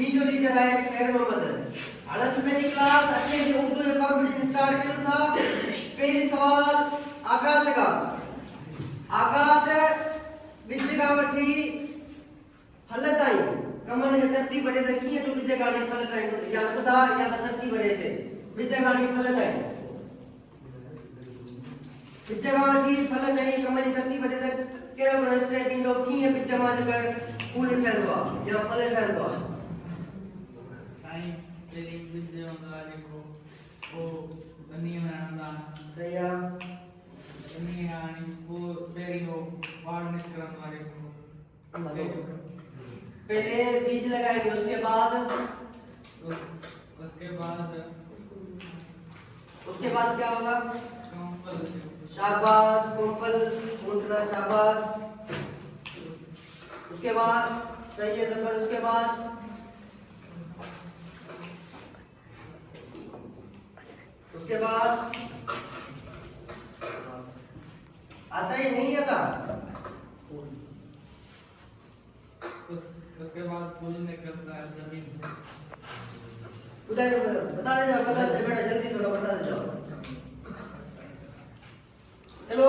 B जो leader है खैर मोहम्मद अड़स में क्लास अठे जो उर्दू में कंपटीशन स्टार्ट किया था पहली सवाल आकाश का आकाश विजय का वठी फलत आई कमन के धरती बड़े थे की तो विजय गाड़ी फलत आई या खुदा या धरती बड़े थे विजय गाड़ी फलत आई विजय गाड़ी फलत आई कमन धरती बड़े थे केड़ो रस्ते पिंडो की है पिच माज का फूल ठहरवा या फल ठहरवा साईं तेरी विद्या वाले को वो बनी में आनंदा सही है बनी आनी वो बेरी हो वाड़ निष्करण वाले को पहले बीज लगाएंगे उसके बाद क्या होगा शाबाश कोंपल उठना शाबाश उसके बाद सही है नंबर उसके बाद आता ही नहीं आता उसके बाद फूल निकलता है जमीन से बता दे बेटा जल्दी थोड़ा बता दे जाओ चलो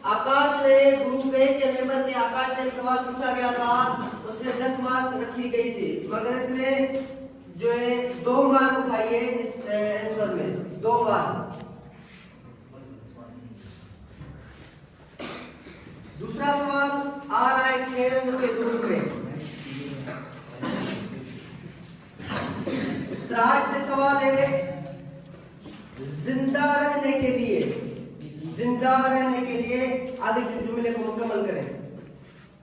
आकाश ने ग्रुप ए के मेंबर ने आकाश से एक सवाल पूछा गया था उसने 10 मार्क रखी गई थी मगर इसने जो है 2 मार्क उठाए इस आंसर में 2 मार्क दूसरा सवाल आ रहा है खेल के ग्रुप में राज से सवाल है जिंदा रहने के लिए आगे जुमले को मुकम्मल करें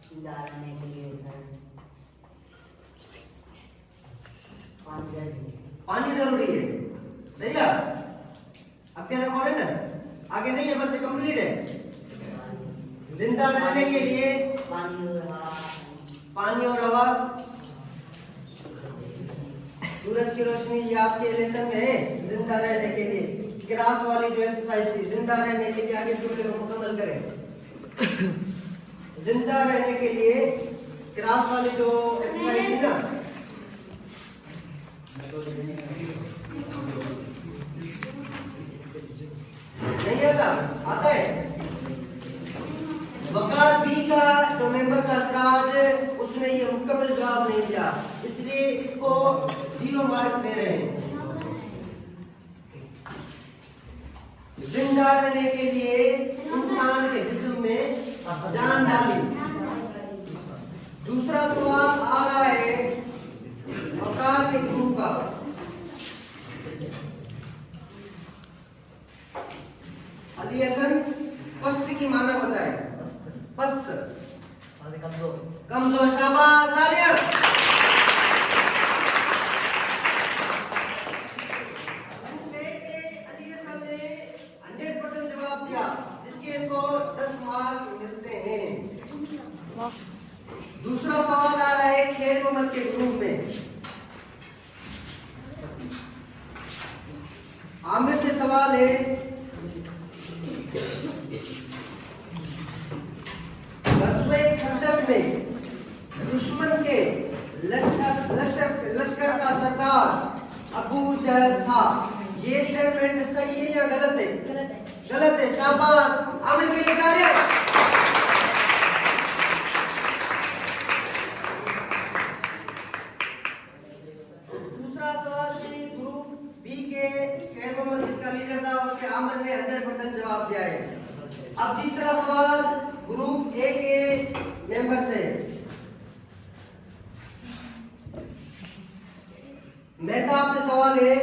जिंदा रहने के लिए सर पानी जरूरी है भैया अकेला कौन है ना आगे नहीं है बस ये कंप्लीट है जिंदा रहने के लिए पानी और हवा सूरज की रोशनी ये आपके लेसन में है जिंदा रहने के लिए ग्रास वाली जो एक्सरसाइज थी जिंदा रहने के लिए आगे जुमले को मुकम्मल करें जिंदा रहने के लिए ग्रास वाली जो एक्सरसाइज थी ना नहीं आता है वकार बी का जो मेंबर था सराज उसने ये मुकम्मल जवाब नहीं दिया इसलिए इसको 0 मार्क दे रहे हैं जिंदा रहने के लिए इंसान के जिस्म में जान डाली दूसरा सवाल आ रहा है वकार के ग्रुप का अली हसन पस्त की माना होता है पस्त कमजोर शाबाश तालियां अली हसन ने 100% जवाब दिया जिसके इसको 10 मार्क मिलते हैं दूसरा सवाल आ रहा है खेल मोहम्मद के ग्रुप में आमिर से सवाल है खंदक में दुश्मन के लश्कर का सरदार अबू जहल था ये स्टेटमेंट सही है या गलत है गलत है शाबाश आमिर के लिए तालियां दूसरा सवाल थी ग्रुप बी के खैर मोहम्मद जिसका लीडर था उसके आमिर ने 100% जवाब दिया है अब तीसरा सवाल ग्रुप ए के मेंबर से मेहताब से सवाल है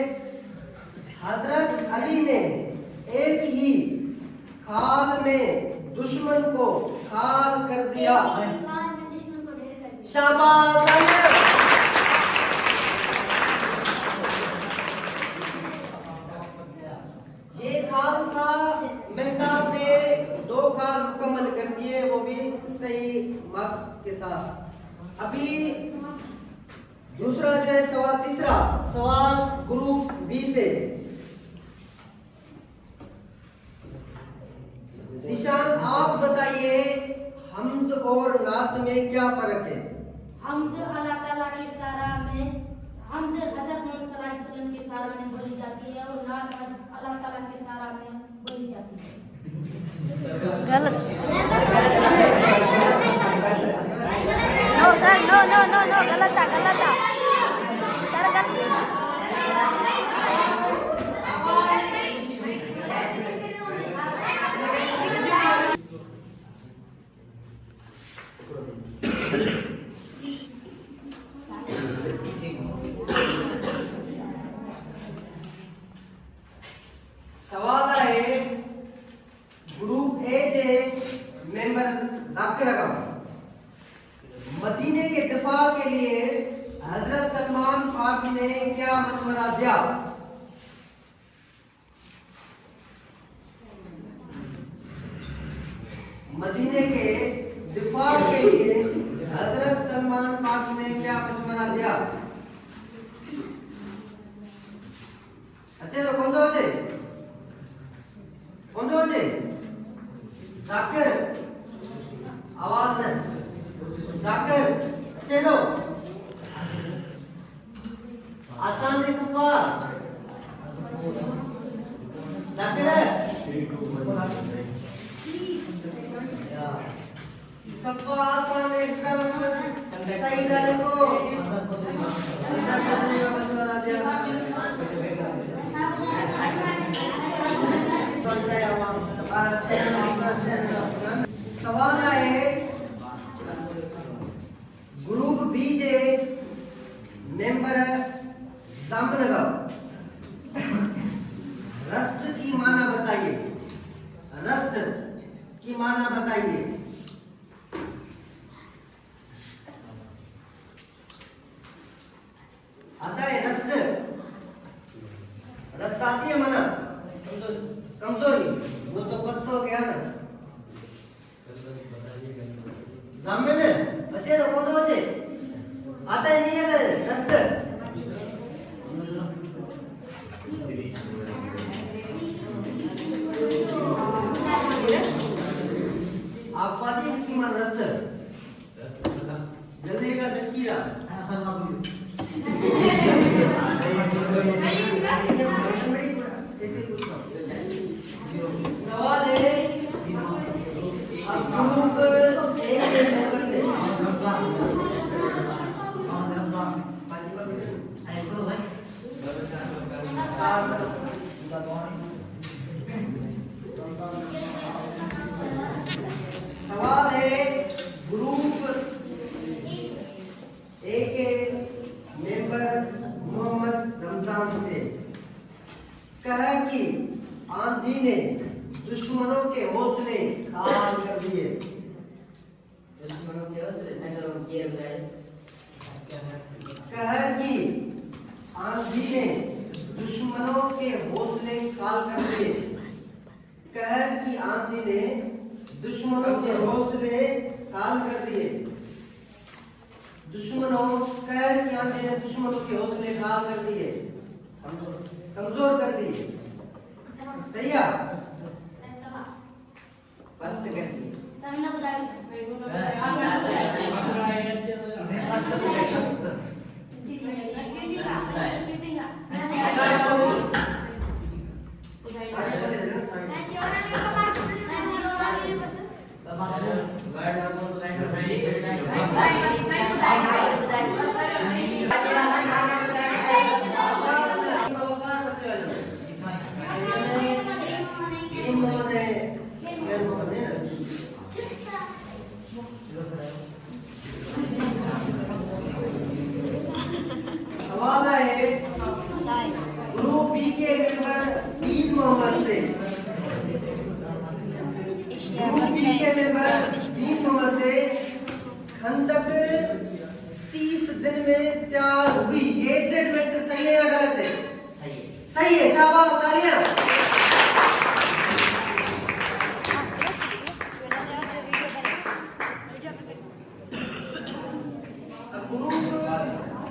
हजरत अली ने एक ही खाल में दुश्मन को खाल कर दिया शाबाश ये खाल था मेहताब ने 2 खाल मुकम्मल कर दिए वो भी सही मार्क्स के साथ अभी दूसरा जो है सवाल तीसरा सवाल ग्रुप बी से निशान आप बताइए हम्द और नात में क्या फर्क है हम्द अल्लाह ताला की सराह में आमद हजरत मोहम्मद सल्लल्लाहु अलैहि वसल्लम के सारा में बोली जाती है और नात अल्लाह ताला के सारा में बोली जाती है। गलत। No sir, no no no no, गलत था सर, गलत। सवाल है group A J member Zakir का मदीने के दिफा के लिए हजरत सलमान फारसी ने क्या मशवरा दिया? मदीने के दिफा के लिए हजरत सलमान फारसी ने क्या मशवरा दिया? अच्छे तो कौन सा होते जाकिर आवाज न जाकिर अच्छे लो आसान दे सफा जाकिर है सफा आसान एकदम सही जाने को अंदर कसने का मशवरा दिया सवाल है group B J member Jamnagar रस्त की माना बताइए। रस्त की माना बताइए। आता है रस्त? रस्त आती है माना? कमजोरी वो तो पस्त हो गया ना सामने में बच्चे तो कौन बच्चे आता है नहीं है दस्त आप पाती किसी मान रस्त जल्दी का दखीरा ऐसे पूछो सवाल है ग्रुप एक के मेंबर ने सवाल है ग्रुप ए के मेंबर मोहम्मद रमजान से कहा कि आंधी ने दुश्मनों के हौसले खाल कर दिए। दुश्मनों के हौसले न करो ये बताए कहर की आंधी ने दुश्मनों के हौसले खाल कर दिए। कहर की आंधी ने दुश्मनों के हौसले खाल कर दिए। कहर की आंधी ने दुश्मनों के हौसले खाल कर दिए, कमजोर कर दिए। सही है? फर्स्ट कर दिए तमन्ना बताइए सवाल है ग्रुप बी के मेंबर दीन मोहम्मद से। ग्रुप बी के मेंबर दीन मोहम्मद से खंदक 30 दिन में तैयार हुई। ये स्टेटमेंट सही है या गलत है? सही है। शाबाश, तालियां। ग्रुप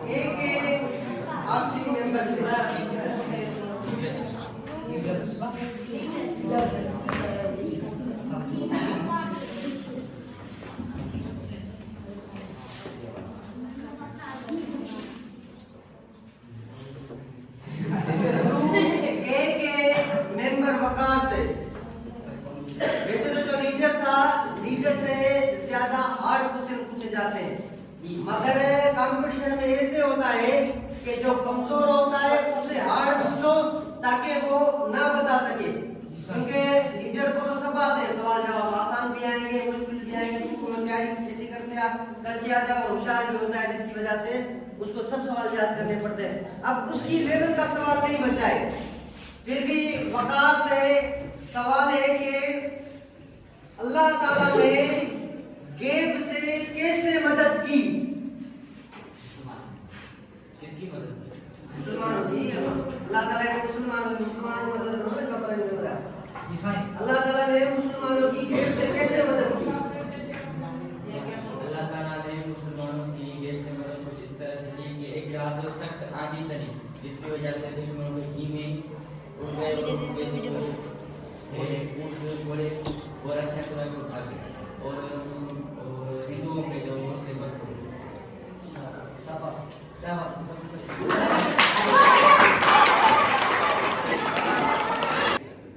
ए के आखिरी मेंबर से में ऐसे होता है कि जो कमजोर होता है उससे हार्ड पूछो ताकि वो ना बता सके, क्योंकि टीचर को तो सब आते हैं, सवाल जवाब आसान भी आएंगे मुश्किल भी आएंगे, तो तैयारी ऐसी करके आ जाओ, होशियार भी होता है जिसकी वजह से उसको सब सवाल याद करने पड़ते हैं। अब उसकी लेवल का सवाल नहीं बचा है, फिर भी वकार से सवाल है कि अल्लाह ताला ने गैब से कैसे मदद की? किसकी मदद? मुसलमानों की। अल्लाह ताला ने मुसलमानों की मदद अल्लाह ताला ने मुसलमानों की गैब से कैसे मदद की? अल्लाह ताला ने मुसलमानों की गैब से मदद कुछ इस तरह से की कि एक रात सख्त आंधी चली, जिसकी वजह से दुश्मनों को घीमे उड़ गए, घोड़े और असंख्य को भागे और हिंदुओं के जो मुस्लिम शाबाश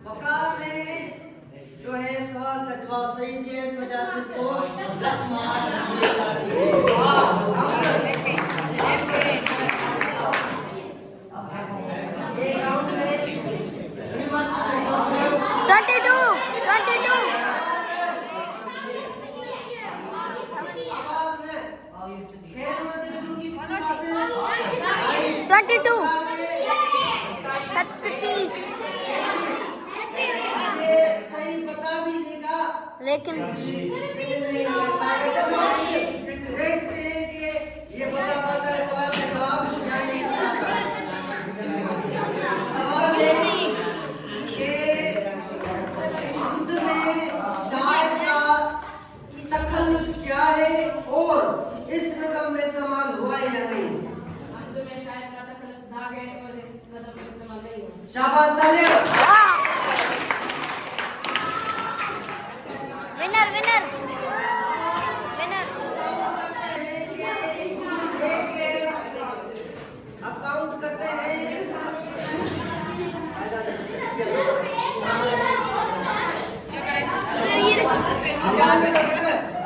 वकार ने जो है सवाल का जवाब सही दिया, इस वजह से इसको 10 मार्क दिए जाते हैं। एक राउंड में 22 37 सही बता भी देगा, लेकिन देखते हैं कि ये बता पाता है सवाल का जवाब या नहीं बताता। सवाल है कि हम्द में शायद का तखल्लुस क्या है और इस नज़म में इस्तेमाल हुआ है या नहीं? शाबाश तालियां। विनर विनर अब काउंट करते हैं।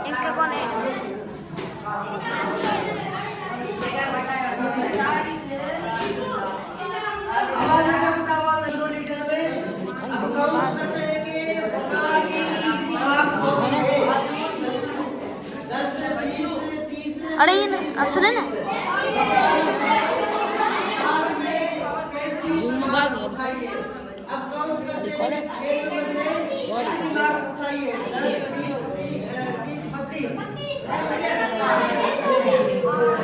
इनका कौन है? अब काउंट करते हैं कि वकार की कितनी मार्क्स होगी। 10 से 20 से 30 से अरे ये असल है ना? अब काउंट करते हैं 6 में मार्क्स उठाइए। 10 20 30 32